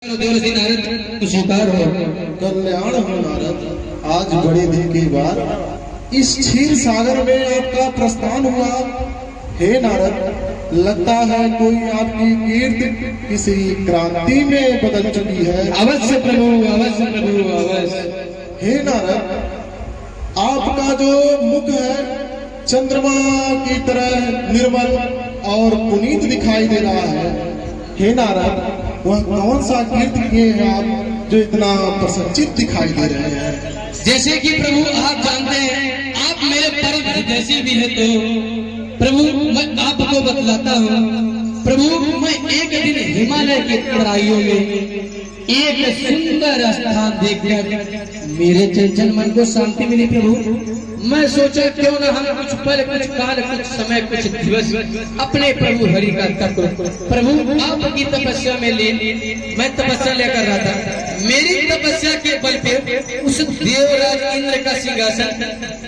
देवर्षि नारद स्वीकार हो। कल्याण हो नारद, आज बड़े दिन के बाद इस क्षीर सागर में आपका प्रस्थान हुआ। हे नारद, लगता है कोई आपकी कीर्ति किसी क्रांति में बदल चुकी है। अवश्य प्रभु, अवश्य प्रभु, अवश्य। हे नारद, आपका जो मुख है चंद्रमा की तरह निर्मल और पुनीत दिखाई दे रहा है। हे नारद, वह कौन सा कीर्ति किए हैं आप जो इतना प्रसन्नचित दिखाई दे रहे हैं? जैसे कि प्रभु आप जानते हैं, आप मेरे परम जैसे भी है, तो प्रभु मैं आपको बतलाता हूँ। प्रभु मैं एक दिन हिमालय की तराइयों में एक सुंदर स्थान देखकर मेरे चंचल मन को शांति मिली। प्रभु मैं सोचा क्यों न हम कुछ पल, कुछ काल, कुछ समय, कुछ दिवस अपने प्रभु हरि का तप। प्रभु आपकी तपस्या में मैं तपस्या लेकर रहा था। मेरी तपस्या के बल पे उस देवराज इंद्र का सिंहासन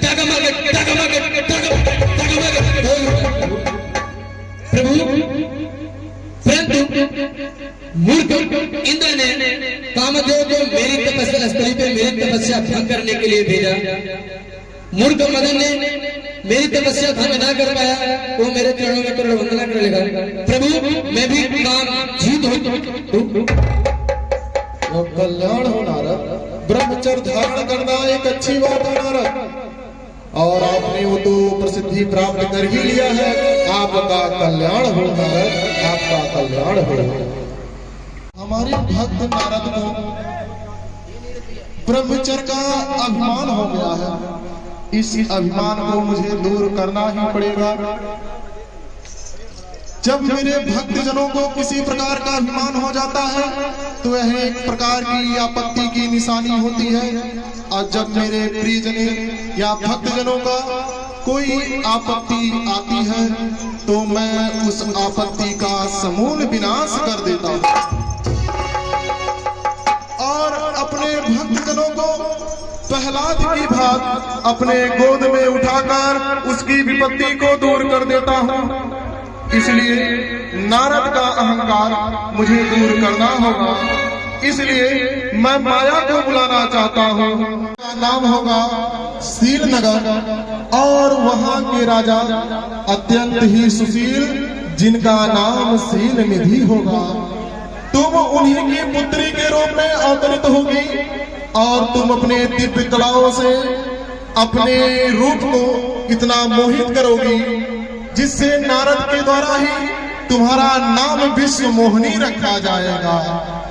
डगमग डगमग डगमग प्रभु, परंतु मूर्ख इंद्र ने कामदेव को मेरी तपस्या स्थली पे मेरी तपस्या भंग करने के लिए भेजा। मूर्ख मदन ने मेरी तपस्या भंग न कर पाया, वो मेरे चरणों में करोड़ वंदना कर लेगा। प्रभु मैं भी काम जीत हो। कल्याण हो नारद, ब्रह्मचर्य धारण करना एक अच्छी बात है नारद, और आपने वो तो प्रसिद्धि प्राप्त कर ही लिया है। आपका कल्याण हो नारद, आपका कल्याण हो। हमारे भक्त नारद को ब्रह्मचर्य का अभिमान हो गया है। इस अभिमान को मुझे दूर करना ही पड़ेगा। जब मेरे भक्त जनों को किसी प्रकार का अभिमान हो जाता है तो यह एक प्रकार की आपत्ति की निशानी होती है, और जब मेरे प्रियजन या भक्त जनों का कोई आपत्ति आती है तो मैं उस आपत्ति का समूल विनाश कर देता हूँ और अपने भक्त जनों को प्रहलाद की भांति अपने गोद में उठाकर उसकी विपत्ति को दूर कर देता हूँ। इसलिए नारद का अहंकार मुझे दूर करना होगा। इसलिए मैं माया को बुलाना चाहता हूँ। नाम होगा शीलनगर, और वहाँ के राजा अत्यंत ही सुशील, जिनका नाम शील निधि होगा। तुम उन्हीं की पुत्री के रूप में अवतरित होगी और तुम अपने दिव्य कलाओं से अपने रूप को इतना मोहित करोगी जिससे नारद के द्वारा ही तुम्हारा नाम विश्व मोहिनी रखा जाएगा।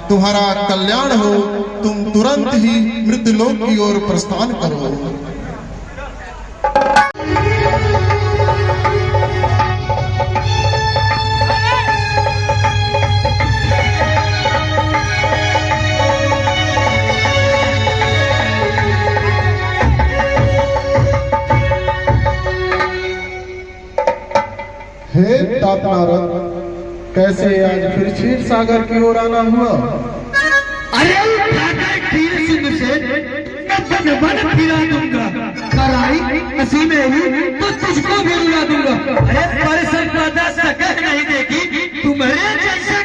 तुम्हारा कल्याण हो, तुम तुरंत ही मृत्युलोक की ओर प्रस्थान करो। हे तात नारद, कैसे आज फिर क्षीर सागर की ओर आना हुआ? अरे क्षीर सिंधु से मैं बन फिरा दूंगा, कराई असी में हूँ तो तुझको भी रुला दूंगा। अरे परिसर का दस नहीं देखी तुम्हारे जैसा